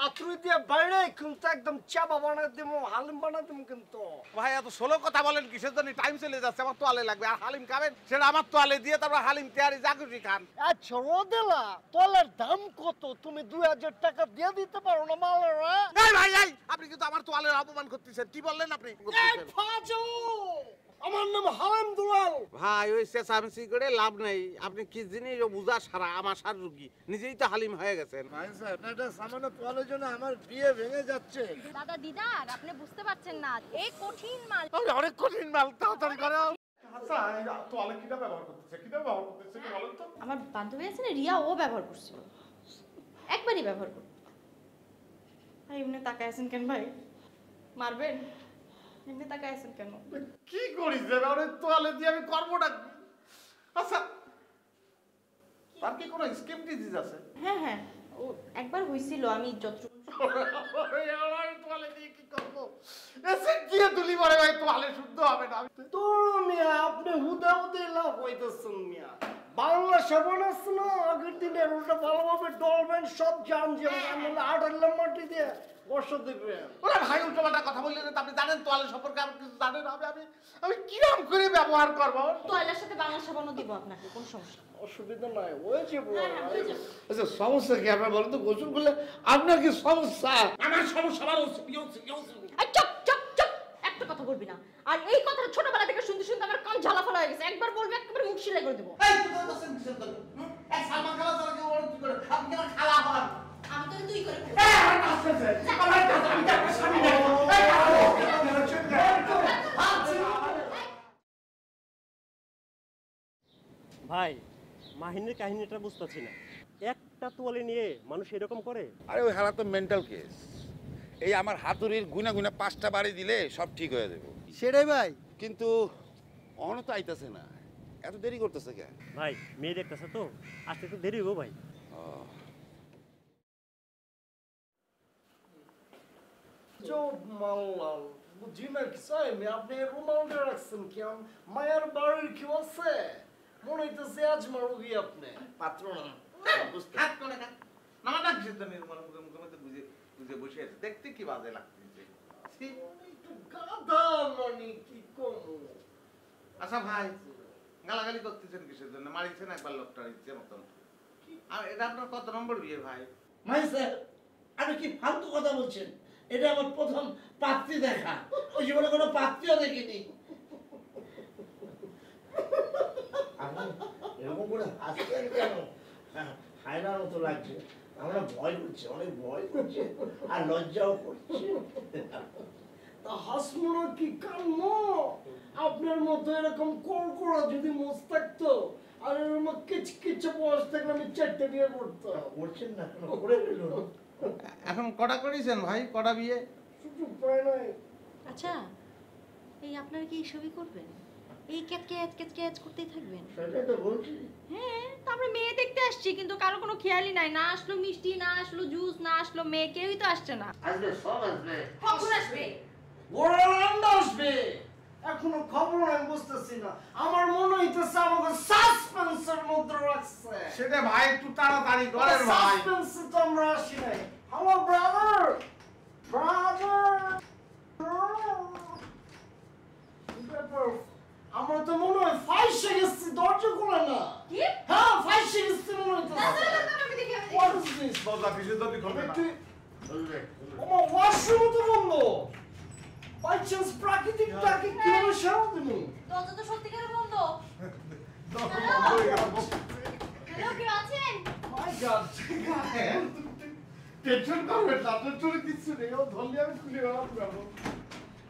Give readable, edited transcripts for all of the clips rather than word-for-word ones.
আতুরি দিয়ে বাইরে কিন্তু একদম চাবা বানাই দেবো, হালিম বানাই দেবো কিন্তু। ভাই এত ষোলো কথা বলেন কিসের জন্য? টাইম চলে যাচ্ছে, আমার তোয়ালে লাগবে। আর হালিম খাবেন সেটা আমার তোয়ালে দিয়ে, তারপর হালিম তেয়ারি যা খুশি খান। আচ্ছা রোদেলা, তোয়ালের দাম কত? তুমি 2000 টাকা দিয়ে দিতে পারো না মালের? এই ভাই এই, আপনি কিন্তু আমার তোয়ালের অপমান করতেছেন। কি বললেন আপনি? আমার নাম হালিম দুলাল। ভাই ওই চেঁচামেচি করে লাভ নেই। আপনি কি জিনিস বুঝা সারা আমার সার রুগী, নিজেই তো হালিম হয়ে গেছেন। ভাই সাহেব, এটা সামান্য তোয়ালের জন্য আমার বিয়ে ভেঙে যাচ্ছে। দাদা দিদার আপনি বুঝতে পারছেন না, এই কঠিন মাল। অনেক কঠিন মাল, তাড়াতাড়ি করে। আচ্ছা তোয়ালে কিটা ব্যবহার করতেছে, কিটা ব্যবহার করতেছে কি বলেন তো? আমার বান্ধবী আছে না রিয়া, ও ব্যবহার করছিল, একবারই ব্যবহার করত। ভাই এমনি তাকায় আছেন কেন ভাই? মারবেন? এমনি তাকায় আছেন কেন? কি করিস রে ওরে তোয়ালে দিয়ে আমি করবোটা কি? আচ্ছা তার কি কোনো স্কিম ডিজিজ আছে? হ্যাঁ হ্যাঁ, ও একবার হইছিল, আমি যতটুকু তোয়ালে দিয়ে কি করবো? এসে দিয়ে তুলি পরে ভাই তোয়ালে শুদ্ধ হবে না। তোর মিয়া আপনি হুদা হুদে লাভ হইতেছেন মিয়া। বাংলা সাবান আছে না, আগের দিনের ওটা ভালোভাবে ডলবেন, সব জান যাবেন। আমি আটাল্লাম মাটি দিয়ে বসা দেবেন। ওরা ভাই উল্টোপাল্টা কথা বললেন, আপনি জানেন তোয়ালে সম্পর্কে আপনি কিছু জানেন? আমি কিরম করে ব্যবহার করবো? তোয়ালের সাথে বাংলা সাবানও দিব আপনাকে, কোনো সমস্যা নেই। অসুবিধা নাই, হয়ে যাবো। আচ্ছা সমস্যা কি আপনার বলেন তো? গোসল করলে আপনার কি সমস্যা? আমার সমস্যা আমার এই চুপ চুপ চুপ, একটা কথা বলবি না। আর এই কথাটা ছোটবেলা থেকে শুনতে শুনতে আমার কান ঝালাফালা হয়ে গেছে। একবার বলবি একেবারে মুখ সিলাই করে দেবো। এই তুই বলছিস কিসের জন্য? এই সালমান খালা ছাড়া কেউ ওর কি করে? আপনি কেন খালা হন? আমি তো তুই করে এই আমার কাছে আছে, আমার কাছে আমি একটা স্বামী নাই। ভাই মাহিনের কাহিনীটা বুঝতেছি না, একটা তোয়ালে নিয়ে মানুষ এরকম করে? আরে ওই হালা তো মেন্টাল কেস। এই আমার হাতুড়ির গুনা গুনা 5টা বাড়ি দিলে সব ঠিক হয়ে যাবে। সেটাই ভাই। কিন্তু অহনো তো আইতাছে না, এত দেরি করতেছে কে? ভাই মেয়ে দেখতেছে তো, আসতে একটু দেরি হবো ভাই। বুঝি না কি চাই, আপনি রোমান্ডে রাখছেন কি? মায়ের বাড়ির কি আছে? মনে হইতেছে আজ মারুগি আপনি পাত্র না। দেখতে কি বাজে লাগতেছে। আচ্ছা ভাই গালাগালি করতেছেন কিসের জন্য? মারিছেন একবার লোকটার ইচ্ছে মতন। আর এটা আপনার কত নম্বর বিয়ে ভাই? ভাই স্যার, আপনি কি ফালতু কথা বলছেন? এটা আমার প্রথম পাত্রী দেখা, ওই জীবনে কোনো পাত্রীও দেখিনি। এরকম করে হাসছেন কেন? হায়নার মতো লাগছে। আমরা ভয় করছে, অনেক ভয় করছে আর লজ্জাও করছে। তা হাসমো না কি কান্না? আপনার মতো এরকম কড়কড়া যদি মোজ থাকতো আর এরকম কিচকিচে বয়স থাকলে আমি 4টে বিয়ে করতাম। করছেন না কেন? করে ফেলুন। এখন কটা করেছেন ভাই? কটা বিয়ে? উপায় নাই। আচ্ছা এই আপনারা কি এইসবই করবেন? এই ক্যাচ করতেই থাকবেন? সেটাই তো বলছি। হ্যাঁ, তারপরে মেয়ে দেখতে আসছি, কিন্তু কারো কোনো খেয়ালই নাই। না আসলো মিষ্টি, না আসলো জুস, না আসলো মেয়ে, কেউই তো আসছে না। আসবে, সব আসবে। কখন আসবে? বড় আনন্দ আসবে। এখনো খবর আমি বুঝতেছি না। আমার মনে হইতেছে আমাকে সাসপেন্সের মধ্যে রাখছে। সেটা ভাই একটু তাড়াতাড়ি করেন ভাই। সাসপেন্সে তো আমরা আসি নাই। হ্যালো ব্রাদার, আমার তো মনে হয় ফাইসে গেছি, দরজা খোলে না। কি? হ্যাঁ, ফাইসে গেছি মনে হইতেছে। What is this? বদলা কিসের জন্য করবে না? আমার ওয়াশরুম তো বন্ধ। বাই চান্স প্রাকৃতিক টাকে কিভাবে সারাও তুমি? দরজা তো সত্যিকারের বন্ধ। হ্যালো, কেউ আছেন? মাই গড, টেনশন করবেন না, আপনার চলে কিছু নেই। ও ধরলে আমি খুলে যাবো।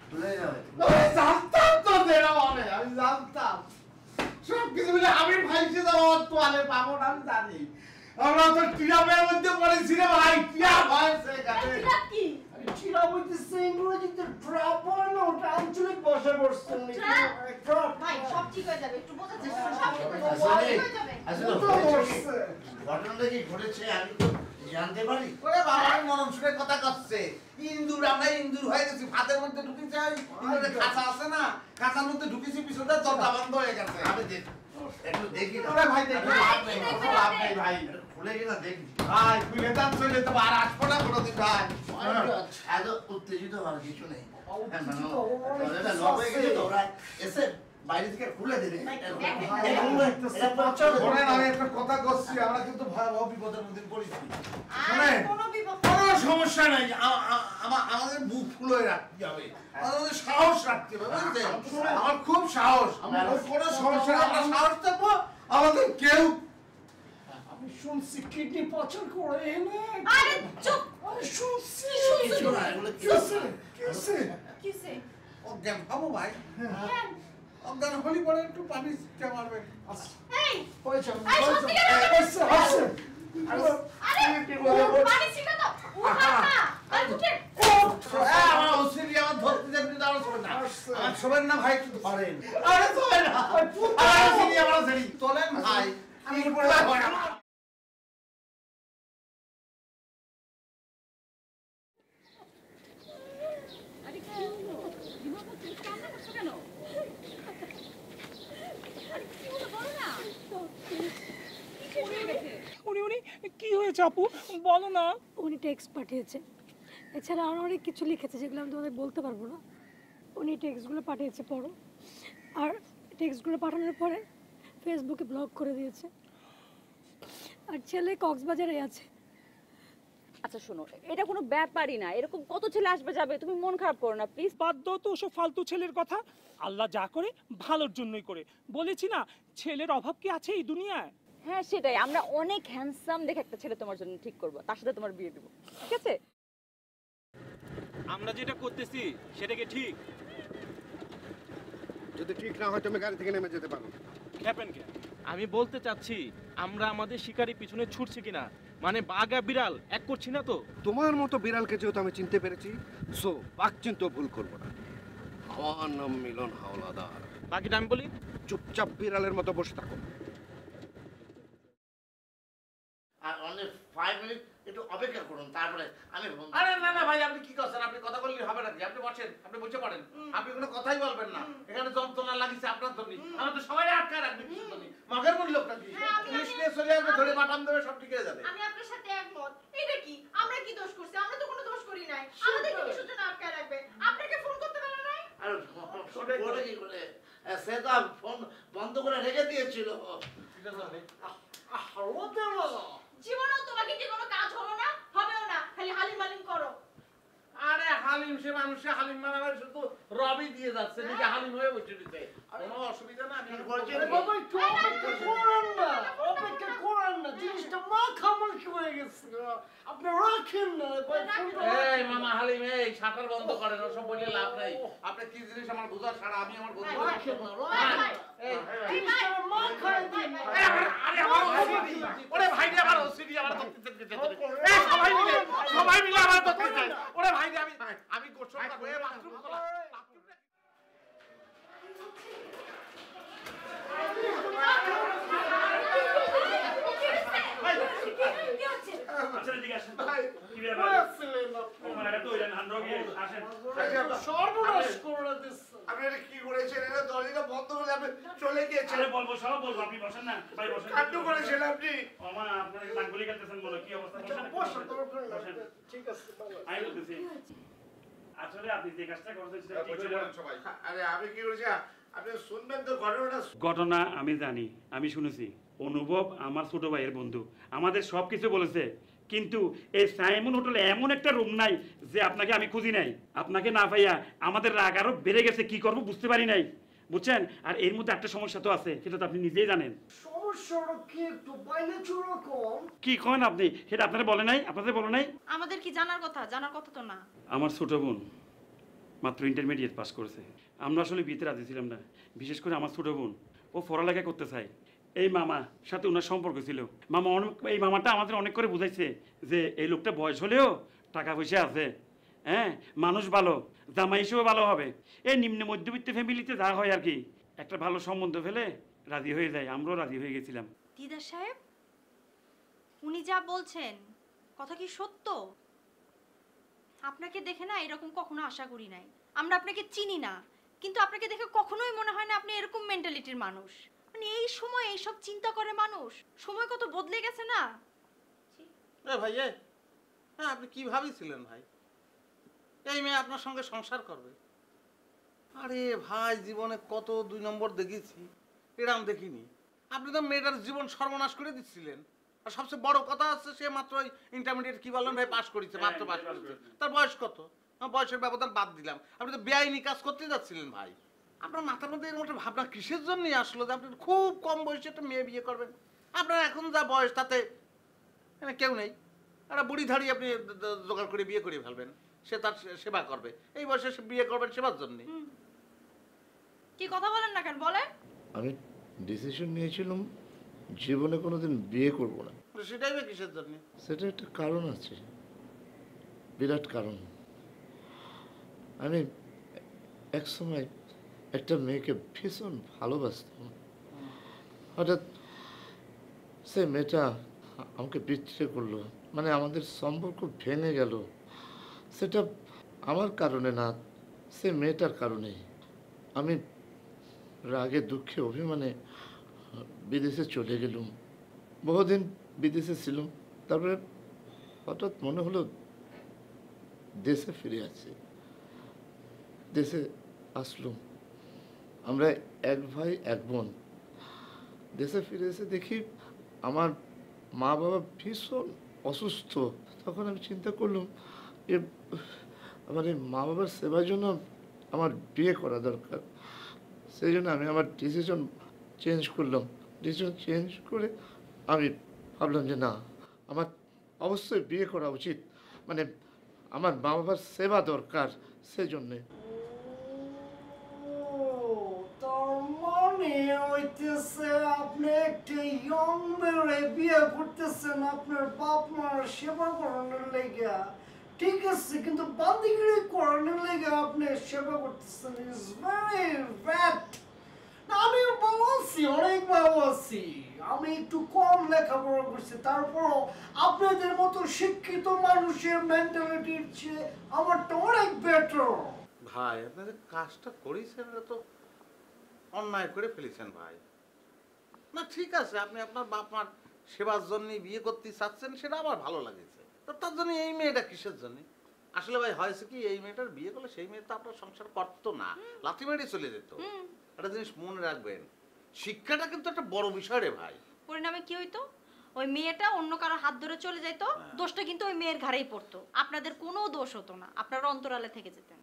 খুলে যাবে। আমি জানতাম তো দেরা মানে, আমি জানতাম সব কিছু মিলে আমি ভাইসে যাবো। আমার তোয়ালে পাবো না আমি জানি। আমরা তো টিরাবের মধ্যে পড়েছি রে ভাই। টিরা হয়েছে এখানে। এটা কি? আমি চিরা বলতেছি ইংরেজিতে ড্রপ হয় না, ওটা আঞ্চলিক ভাষা বলছেন নাকি? ড্রপ ভাই সব ঠিক হয়ে যাবে, একটু বোঝার চেষ্টা করুন। সব ঠিক হয়ে যাবে। আসলে ঘটনাটা কি ঘটেছে আমি তো জানতে পারি। ওরে বাবা, আমি মরম সুরে কথা করছে। ইন্দুর, আমরা ইন্দুর হয়ে গেছি। ভাতের মধ্যে ঢুকেছি। ইন্দুরের খাঁচা আছে না, খাঁচার মধ্যে ঢুকেছি, পিছনে দরজা বন্ধ হয়ে গেছে। আমি দেখ একটু দেখি না। ওরে ভাই দেখি লাভ নেই, কোনো লাভ নেই ভাই। খুলে কিনা দেখি। ভাই খুলে যান চলে তো আর আসবো না কোনোদিন ভাই। এত উত্তেজিত হওয়ার কিছু নেই। উত্তেজিত দরজাটা লক হয়ে গেছে তো, ওরা এসে বাইরে থেকে খুলে দেবে। শোনেন, আমি একটা কথা করছি, আমরা কিন্তু ভয়াবহ বিপদের মধ্যে পড়েছি। শোনেন, কোনো বিপদ কোনো সমস্যা নাই, আমাদের বুক ফুলে রাখতে হবে, আমাদের সাহস রাখতে হবে, বুঝলেন? আমার খুব সাহস, কোনো সমস্যা নেই, আমরা সাহস থাকবো, আমাদের কেউ আমি শুনছি কিডনি পাচার করে এনে। আরে চুপ আমি শুনছি। শুনছি। কিছু না, এগুলো কিসে কিসে অজ্ঞান হবো ভাই, কেন অজ্ঞান হলি পরে একটু পানি ছিটে মারবেন। এই হয়েছে, এই সত্যি কথা হয়েছে, হয়েছে। আরে পানি ছিটা তো উঠা না আর উঠে আমার ওসিডি আমার ধরতে যাবে কিন্তু আমার শোবেন না, আমার শোবেন না ভাই, একটু ধরেন। আরে শোবেন না, আমার ওসিডি আমার ওসিডি তোলেন ভাই, আমি উপরে যাবো না। উনি কি হয়েছে আপু, বলো না। উনি টেক্সট পাঠিয়েছে, এছাড়া আরও অনেক কিছু লিখেছে যেগুলো আমি তোমাদের বলতে পারবো না। উনি টেক্সটগুলো পাঠিয়েছে, পড়ো। আর টেক্সটগুলো পাঠানোর পরে ফেসবুকে ব্লক করে দিয়েছে। আর ছেলে কক্সবাজারে আছে। আচ্ছা শোনো, এটা কোনো ব্যাপারই না, এরকম কত ছেলে আসবে যাবে, তুমি মন খারাপ করো না প্লিজ। বাদ দাও তো ওসব ফালতু ছেলের কথা, আল্লাহ যা করে ভালোর জন্যই করে। বলেছি না, ছেলের অভাব কি আছে এই দুনিয়ায়? হ্যাঁ সেটাই, আমরা অনেক হ্যান্ডসাম দেখে একটা ছেলে তোমার জন্য ঠিক করবো, তার সাথে তোমার বিয়ে দেবো, ঠিক আছে? আমরা যেটা করতেছি সেটা কি ঠিক? যদি ঠিক না হয় তুমি গাড়ি থেকে নেমে যেতে পারো। খেপেন কে? আমি বলতে চাচ্ছি আমরা আমাদের শিকারি পিছনে ছুটছি কিনা, মানে বাঘ আর বিড়াল এক করছি না তো। তোমার মতো বিড়ালকে যেহেতু আমি চিনতে পেরেছি, সো বাঘ চিনতেও ভুল করবো না। আমার নাম মিলন হাওলাদার। বাকিটা আমি বলি। চুপচাপ বিড়ালের মতো বসে থাকো। আর অনেক 5 মিনিট একটু অপেক্ষা করুন, তারপরে আমি আরে না না ভাই, আপনি কি করছেন? আপনি কথা বললে হবে নাকি? আপনি বসেন, আপনি বসে পড়েন, আপনি কোনো কথাই বলবেন না। এখানে যন্ত্রণা লাগিছে আপনার জন্য, আমরা তো সবাই আটকা রাখবে কিছু জন্য। মগের মূল লোকটা কি পুলিশ নিয়ে চলে আসবে, ধরে বাটাম দেবে, সব ঠিক হয়ে যাবে। আমি আপনার সাথে একমত। এটা কি, আমরা কি দোষ করছি? আমরা তো কোনো দোষ করি নাই। আমাদের কি কিছু জন্য আটকায় রাখবে? আপনাকে ফোন করতে পারে নাই? আর ফোন করে কি করে? সে তো ফোন বন্ধ করে রেখে দিয়েছিল। জীবনেও তোমাকে কি কোনো কাজ হলো না, হবেও না, খালি হালিম মালিম করো। আরে হালিম, সে মানুষে হালিম মানাবে, শুধু রবি দিয়ে যাচ্ছে, নিজে হালিম হয়ে বসে দিতে। কোনো অসুবিধা না, আমি বলছেন বলছি বাবা একটু অপেক্ষা করেন না, অপেক্ষা করেন না, জিনিসটা মাখামাখি হয়ে গেছে। আপনি রাখেন না। এই মামা হালিম, এই শাটার বন্ধ করেন, ওসব বলে লাভ নাই। আপনি কি জিনিস আমার বুঝা ছাড়া আমি আমার বন্ধু রাখেন না, এই জিনিসটা মাখায় দিন। আরে আমার ওসিডি, ওরে ভাই রে, আমার ওসিডি, আমার ধরতে চাইছে। এই সবাই মিলে আমার ধরতে চাই। ওরে ভাই রে, আমি গোসল করব, এই বাথরুম খোলা, সর্বনাশ করে দিচ্ছে। আপনি এটা কি করেছেন? এটা দরজাটা বন্ধ করে আপনি চলে গিয়েছেন। বলবো সব বলবো, আপনি বসেন না ভাই, বসেন। কাণ্ড করেছেন আপনি। মামা আপনাকে নাঙ্গুলি কাটতেছেন, বলো কি অবস্থা? বসেন, বসেন। ঠিক আছে। আমি বলতেছি, আসলে আপনি যে কাজটা করছেন সেটা ঠিক বসে হলো। পড়েন সবাই। আরে আমি কি করেছি? আপনি শুনবেন তো ঘটনাটা। ঘটনা আমি জানি, আমি শুনেছি। অনুভব আমার ছোট ভাইয়ের বন্ধু, আমাদের সব কিছু বলেছে, কিন্তু এই সাইমন হোটেলে এমন একটা রুম নাই যে আপনাকে আমি খুঁজি নাই। আপনাকে না পাইয়া আমাদের রাগ আরো বেড়ে গেছে, কি করব বুঝতে পারি নাই, বুঝছেন? আর এর মধ্যে একটা সমস্যা তো আছে, সেটা তো আপনি নিজেই জানেন। সমস্যাটা কি একটু বাইরে চুরো কম? কি করেন আপনি? সেটা আপনারা বলে নাই, আপনাদের বলে নাই? আমাদের কি জানার কথা? জানার কথা তো না। আমার ছোট বোন মাত্র ইন্টারমিডিয়েট পাস করেছে। আমরা আসলে বিয়েতে রাজি ছিলাম না, বিশেষ করে আমার ছোট বোন, ও পড়ালেখা করতে চায়। এই মামা সাথে ওনার সম্পর্ক ছিল। মামা এই মামাটা আমাদের অনেক করে বুঝাইছে যে এই লোকটা বয়স হলেও টাকা পয়সা আছে, হ্যাঁ, মানুষ ভালো, জামাই হিসেবে ভালো হবে। এই নিম্ন মধ্যবিত্ত ফ্যামিলিতে যা হয় আর কি, একটা ভালো সম্বন্ধ ফেলে রাজি হয়ে যায়। আমরাও রাজি হয়ে গেছিলাম। দিদা সাহেব, উনি যা বলছেন কথা কি সত্য? আপনাকে দেখে না এরকম কখনো আশা করি নাই। আমরা আপনাকে চিনি না, কিন্তু আপনাকে দেখে কখনোই মনে হয় না আপনি এরকম মেন্টালিটির মানুষ। মানে এই সময় এইসব চিন্তা করে মানুষ? সময় কত বদলে গেছে না। ভাই হ্যাঁ, আপনি কি ভাবিছিলেন ভাই এই মেয়ে আপনার সঙ্গে সংসার করবে? আরে ভাই, জীবনে কত 2 নম্বর দেখেছি, এরকম দেখিনি। আপনি তো মেয়েটার জীবন সর্বনাশ করে দিচ্ছিলেন। আর সবচেয়ে বড় কথা হচ্ছে সে মাত্র ইন্টারমিডিয়েট কি বললেন ভাই পাস করেছে, মাত্র পাস করেছে। তার বয়স কত? বয়সের ব্যবধান বাদ দিলাম, আপনি তো বেআইনি কাজ করতে যাচ্ছিলেন ভাই। আপনার মাথার মধ্যে এরকম একটা ভাবনা কিসের জন্য আসলো যে আপনি খুব কম বয়সে একটা মেয়ে বিয়ে করবেন? আপনার এখন যা বয়স তাতে কেউ নেই, একটা বুড়ি ধাড়ি আপনি জোগাড় করে বিয়ে করে ফেলবেন, সে তার সেবা করবে। এই বয়সে সে বিয়ে করবেন সেবার জন্য। কি কথা বলেন না কেন বলেন? আমি ডিসিশন নিয়েছিলাম জীবনে কোনোদিন বিয়ে করব না। সেটাই বা কিসের জন্য? সেটা একটা কারণ আছে, বিরাট কারণ। আমি এক সময় একটা মেয়েকে ভীষণ ভালোবাসতাম। হঠাৎ সে মেয়েটা আমাকে বিচ্ছিন্ন করলো, মানে আমাদের সম্পর্ক ভেঙে গেল। সেটা আমার কারণে না, সে মেয়েটার কারণে। আমি রাগে দুঃখে অভিমানে বিদেশে চলে গেলুম। বহুদিন বিদেশে ছিলাম, তারপরে হঠাৎ মনে হলো দেশে ফিরে আসি। দেশে আসলুম, আমরা এক ভাই এক বোন। দেশে ফিরে এসে দেখি আমার মা বাবা ভীষণ অসুস্থ। তখন আমি চিন্তা করলাম যে আমার এই মা বাবার সেবার জন্য আমার বিয়ে করা দরকার। সেই জন্য আমি আমার ডিসিশন চেঞ্জ করলাম। ডিসিশন চেঞ্জ করে আমি ভাবলাম যে না, আমার অবশ্যই বিয়ে করা উচিত, মানে আমার মা বাবার সেবা দরকার, সেজন্যে। হইতেছে আপনি একটা ইয়ং মেয়ে বিয়ে করতেছেন আপনার বাপ মার সেবা করানোর লেগে, ঠিক আছে, কিন্তু বান্দিগিরি করানোর লেগে আপনি সেবা করতেছেন। Is very bad. আমি ভালো আছি, অনেক ভালো আছি। আমি একটু কম লেখাপড়া করছি, তারপরও আপনাদের মতো শিক্ষিত মানুষের মেন্টালিটির চেয়ে আমারটা অনেক বেটার। ভাই আপনাদের কাজটা করেছেন, এটা তো অন্যায় করে ফেলেছেন ভাই। না ঠিক আছে, আপনি আপনার বাপ মার সেবার জন্য বিয়ে করতে চাচ্ছেন, সেটা আমার ভালো লাগেছে। তো তার জন্য এই মেয়েটা কিসের জন্য? আসলে ভাই হয়েছে কি, এই মেয়েটার বিয়ে করলে সেই মেয়ে তো আপনার সংসার করতো না, লাথি মেরে চলে যেত। একটা জিনিস মনে রাখবেন, শিক্ষাটা কিন্তু একটা বড় বিষয় রে ভাই। পরিণামে কি হইতো? ওই মেয়েটা অন্য কারো হাত ধরে চলে যেত, দোষটা কিন্তু ওই মেয়ের ঘাড়েই পড়তো। আপনাদের কোনো দোষ হতো না, আপনারা অন্তরালে থেকে যেতেন।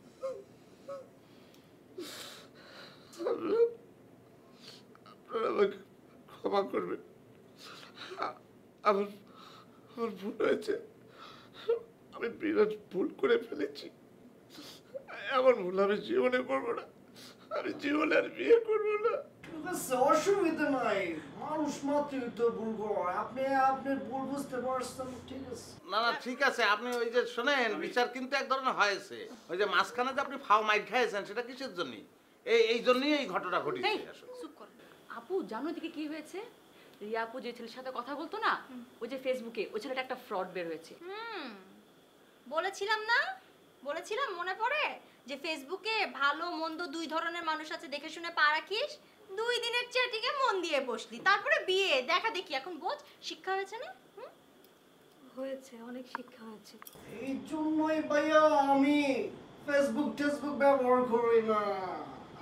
আপনারা আমাকে ক্ষমা করবেন, আমার ভুল হয়েছে। আমি বিরাট ভুল করে ফেলেছি। এমন ভুল আমি জীবনে করবো না, আমি জীবনে আর বিয়ে করবো না। অসুবিধা নাই, মানুষ মাত্রই তো ভুল করে। আপনি আপনার ভুল বুঝতে পারছেন, ঠিক আছে। না না ঠিক আছে, আপনি ওই যে শোনেন, বিচার কিন্তু এক ধরনের হয়েছে। ওই যে মাঝখানে যে আপনি ফাও মাইট খাইছেন, সেটা কিসের জন্য? এই জন্যই এই ঘটনা ঘটেছে। চুপ কর। আপু জানো এদিকে কি হয়েছে? রিয়া আপু যে ছেলের সাথে কথা বলতো না, ওই যে ফেসবুকে, ওই ছেলেটা একটা ফ্রড বের হয়েছে। বলেছিলাম না, বলেছিলাম মনে পড়ে যে ফেসবুকে ভালো মন্দ দুই ধরনের মানুষ আছে, দেখে শুনে পা রাখিস। 2 দিনের চ্যাটিংয়ে মন দিয়ে বসলি, তারপরে বিয়ে দেখা দেখি। এখন বোঝ, শিক্ষা হয়েছে না? হয়েছে, অনেক শিক্ষা হয়েছে। এই জন্যই ভাইয়া আমি ফেসবুক ব্যবহার করি না।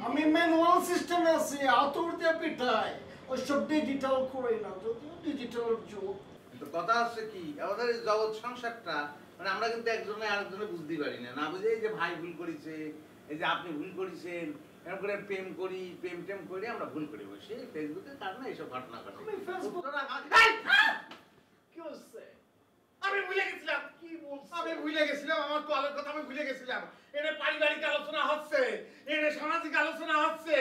আমি ম্যানুয়াল সিস্টেমে আছি, আতর দিয়ে পিঠাই, ওইসব ডিজিটাল করি না। যদিও ডিজিটাল যুগ, কথা হচ্ছে কি, আমাদের এই জগৎ সংসারটা, মানে আমরা কিন্তু একজনে আরেকজনে বুঝতে পারি না। না বুঝে এই যে ভাই ভুল করেছে, এই যে আপনি ভুল করেছেন, এরকম করে প্রেম টেম করি, আমরা ভুল করি বসে ফেসবুকের কারণে এইসব ঘটনা ঘটে। কি হচ্ছে? আমি ভুলে গেছিলাম। কি বলছিস? আমি ভুলে গেছিলাম, আমার তোয়ালের কথা আমি ভুলে গেছিলাম। এনে পারিবারিক আলোচনা হচ্ছে, এনে সামাজিক আলোচনা হচ্ছে,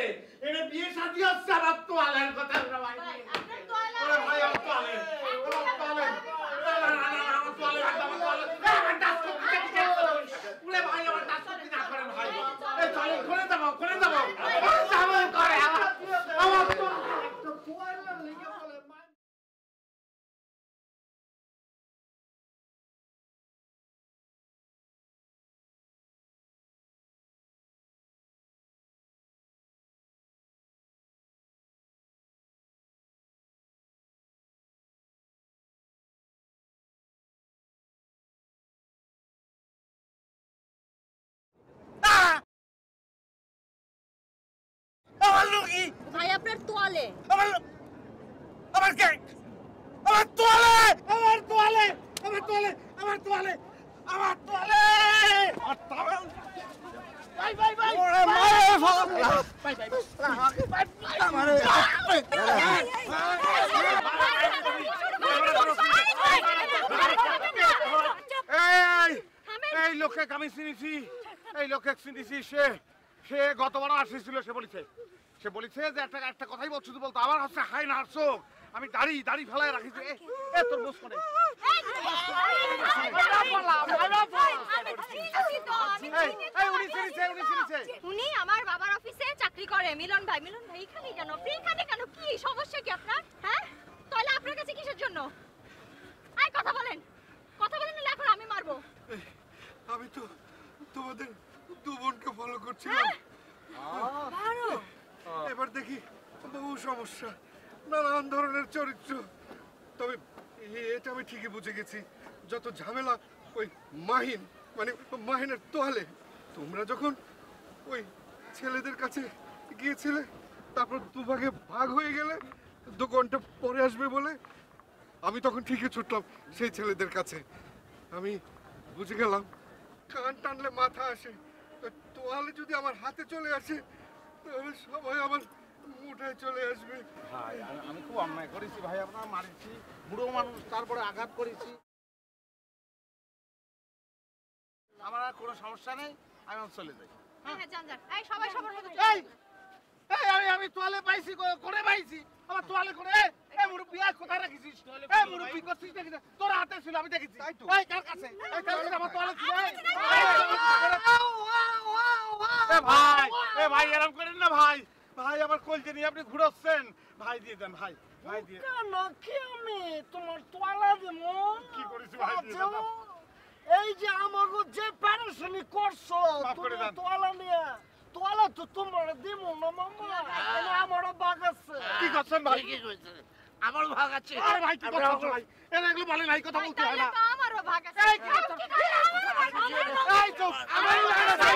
এনে বিয়ে শাদী হচ্ছে, আমার তোয়ালের কথা ভাই। আপনার তোয়ালে, ওরে ভাই আমার তোয়ালে, আমার তোয়ালে, আমার তোয়ালে, আমার ডাস করতে, ওরে ভাই আমার ডাস করতে না করেন ভাই। এই তোয়ালে করে দেবো, করে দেবো। আমার তোয়ালে, আমার তোয়ালে। তোয়ালে লেগে বলে আপনার তোয়ালে। আমার কে? আমার তোয়ালে! আমার তোয়ালে! আমার তোয়ালে! আমার তোয়ালে! আমার তোয়ালে! আর তোয়ালে! ভাই ভাই ভাই! ওরে মারে ফালা! ভাই ভাই! আমারে! এই লোককে আমি চিনিছি, এই লোককে চিনিছি। সে গতবার আসছিল, সে বলেছে যে একটা কথাই বলছো তো, বলতো আমার হচ্ছে হাই নার্সো, আমি দাড়ি ফেলায় রাখিছি। এ তোর বস করে উনি আমার বাবার অফিসে চাকরি করে। মিলন ভাই এখানে কেন? আপনি এখানে কেন? কি সমস্যা কি আপনার? হ্যাঁ, তাহলে আপনার কাছে কিসের জন্য? আয় কথা বলেন না, এখন আমি মারবো। আমি তো তোমাদের দু বোনকে ফলো করছিলাম। এবার দেখি বহু সমস্যা, নানান ধরনের চরিত্র। তবে এটা আমি ঠিকই বুঝে গেছি, যত ঝামেলা ওই মাহিনের তোয়ালে। তোমরা যখন ওই ছেলেদের কাছে গিয়েছিলে, তারপর দুভাগে ভাগ হয়ে গেলে, 2 ঘন্টা পরে আসবে বলে, আমি তখন ঠিকই ছুটলাম সেই ছেলেদের কাছে। আমি বুঝে গেলাম কান টানলে মাথা আসে, তোয়ালে যদি আমার হাতে চলে আসে তাহলে সবাই আমার মুঠায় চলে আসবে। ভাই আমি খুব অন্যায় করেছি ভাই, আপনার মারিছি, বুড়ো মানুষ, তারপরে আঘাত করেছি। আমার আর কোনো সমস্যা নেই, আমি চলে যাই। হ্যাঁ যান। এই সবাই সবার মতো আমি তোয়ালে পাইছি, করে পাইছি। আমার তোয়ালে করে এই মুরব্বি আজ কোথায় রাখিছিস? এই মুরব্বি করছিস নাকি? তোর হাতে ছিল, আমি দেখেছি। এই কার কাছে? এই কার কাছে আমার তোয়ালে ছিল? ভাই এরকম করেন না ভাই। ভাই আমার কলজে নিয়ে আপনি ঘুরোচ্ছেন। ভাই দিয়ে দেন, ভাই দিয়ে। কেন কি আমি তোমার তোয়ালা দেবো? কি করেছি ভাই? দিয়ে দেন। এই যে আমাকে যে প্যারেশানি করছো তুমি তোয়ালা নিয়ে, তোয়ালা তো তোমার দিব না মামা, আমারও ভাগ আছে। কি করছেন ভাই? কি কইছেন? আমারও ভাগ আছে। আরে ভাই কি করছেন ভাই? এগুলো বলে নাই, কথা বলতে হয় না। আমারও ভাগ আছে। এই চুপ, আমারও ভাগ আছে।